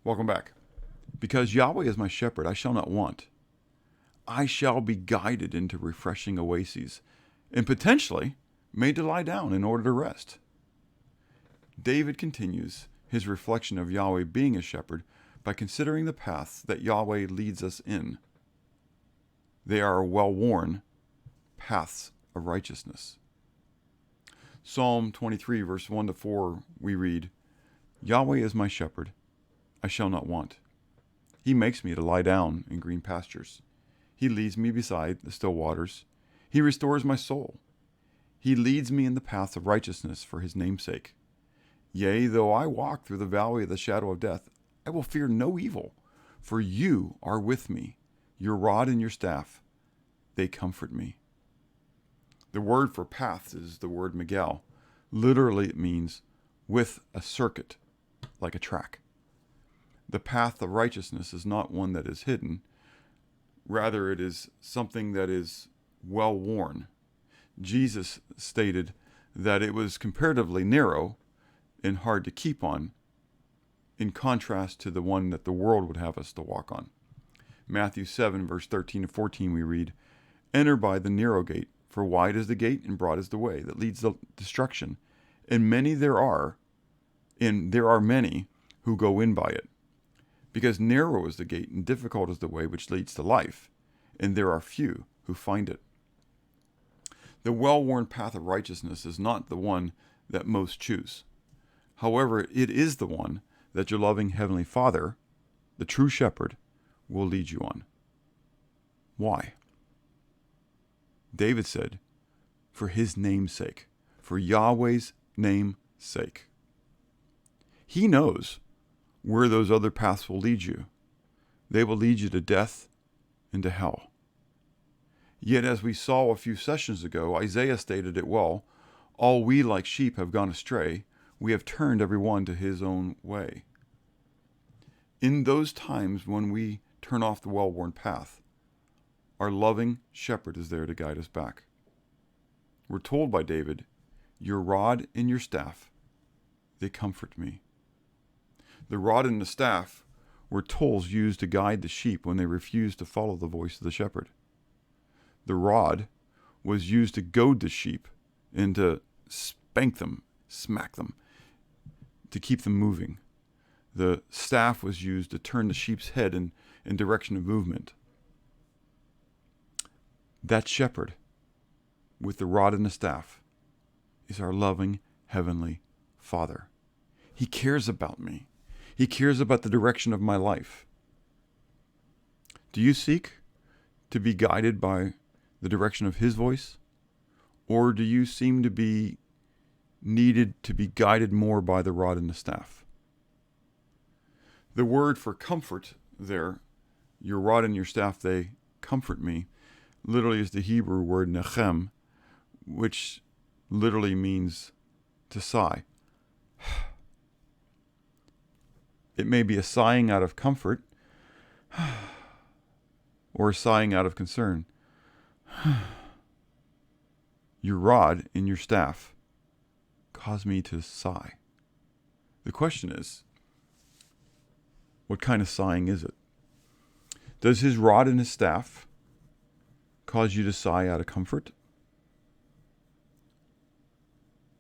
Welcome back. Because Yahweh is my shepherd, I shall not want. I shall be guided into refreshing oases, and potentially made to lie down in order to rest. David continues his reflection of Yahweh being a shepherd by considering the paths that Yahweh leads us in. They are well-worn paths of righteousness. Psalm 23, verse 1 to 4, we read, Yahweh is my shepherd, I shall not want. He makes me to lie down in green pastures. He leads me beside the still waters. He restores my soul. He leads me in the paths of righteousness for his name's sake. Yea, though I walk through the valley of the shadow of death, I will fear no evil, for you are with me. Your rod and your staff, they comfort me. The word for paths is the word Miguel. Literally, it means with a circuit, like a track. The path of righteousness is not one that is hidden. Rather, it is something that is well worn. Jesus stated that it was comparatively narrow and hard to keep on, in contrast to the one that the world would have us to walk on. Matthew 7, verse 13 to 14, we read, Enter by the narrow gate, for wide is the gate and broad is the way that leads to destruction, and there are many who go in by it. Because narrow is the gate and difficult is the way which leads to life, and there are few who find it. The well-worn path of righteousness is not the one that most choose. However, it is the one that your loving Heavenly Father, the true shepherd, will lead you on. Why? David said, for his name's sake, for Yahweh's name's sake. He knows where those other paths will lead you. They will lead you to death and to hell. Yet, as we saw a few sessions ago, Isaiah stated it well, all we like sheep have gone astray, we have turned every one to his own way. In those times when we turn off the well-worn path, our loving shepherd is there to guide us back. We're told by David, your rod and your staff, they comfort me. The rod and the staff were tools used to guide the sheep when they refused to follow the voice of the shepherd. The rod was used to goad the sheep and to spank them, smack them, to keep them moving. The staff was used to turn the sheep's head in direction of movement. That shepherd, with the rod and the staff, is our loving Heavenly Father. He cares about me. He cares about the direction of my life. Do you seek to be guided by the direction of His voice? Or do you seem to be needed to be guided more by the rod and the staff? The word for comfort there, your rod and your staff, they comfort me, literally is the Hebrew word nechem, which literally means to sigh. It may be a sighing out of comfort or a sighing out of concern. Your rod and your staff cause me to sigh. The question is, what kind of sighing is it? Does his rod and his staff cause you to sigh out of comfort?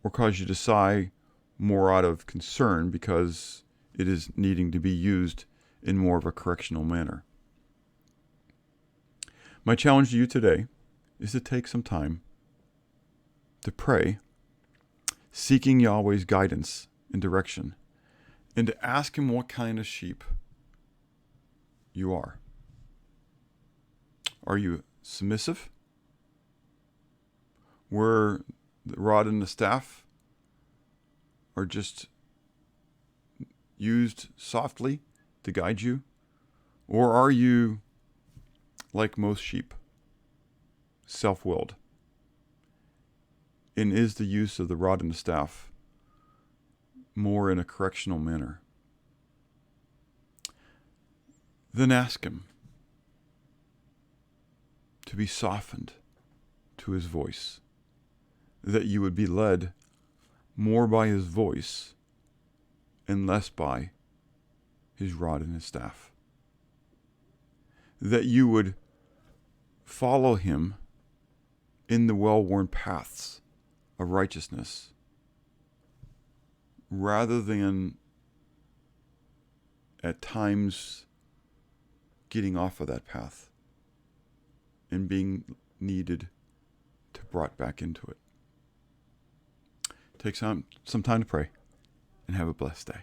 Or cause you to sigh more out of concern because it is needing to be used in more of a correctional manner? My challenge to you today is to take some time to pray, seeking Yahweh's guidance and direction, and to ask Him what kind of sheep you are. Are you submissive, where the rod and the staff are just used softly to guide you? Or are you, like most sheep, self-willed? And is the use of the rod and the staff more in a correctional manner? Then ask Him to be softened to His voice, that you would be led more by His voice and less by his rod and his staff. That you would follow him in the well-worn paths of righteousness, rather than at times getting off of that path and being needed to brought back into it. Take some time to pray and have a blessed day.